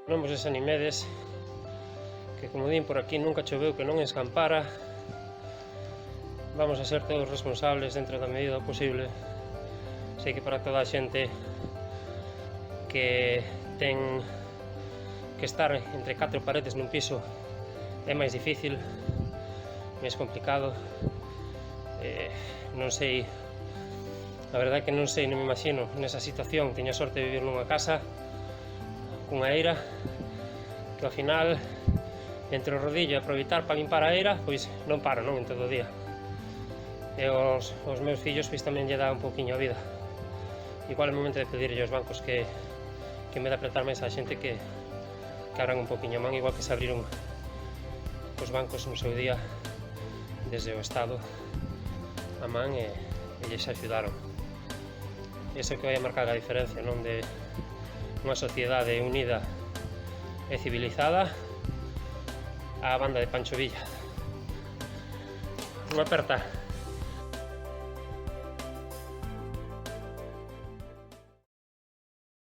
Non vos desanimedes, que como din por aquí nunca choveu que non escampara. Vamos a ser todos responsables dentro da medida do posible. Sei que para toda a xente que ten que estar entre 4 paredes nun piso é máis difícil, máis complicado. Non sei, a verdade é que non sei, non me imagino nesa situación. Teño a sorte de vivir nunha casa cunha eira que ao final, entre o rodillo e aproveitar para limpar a eira, pois non paro, non, en todo o día. E aos meus fillos pois tamén lle dá un pouquiño a vida. Igual é o momento de pedirlle aos bancos que me de apretar máis a xente que abran un pouquiño a man, igual que se abriron os bancos no seu día desde o Estado a man e lles axudaron. Iso que vai a marcar a diferencia, non, de unha sociedade unida e civilizada á banda de Pancho Villa. Unha aperta.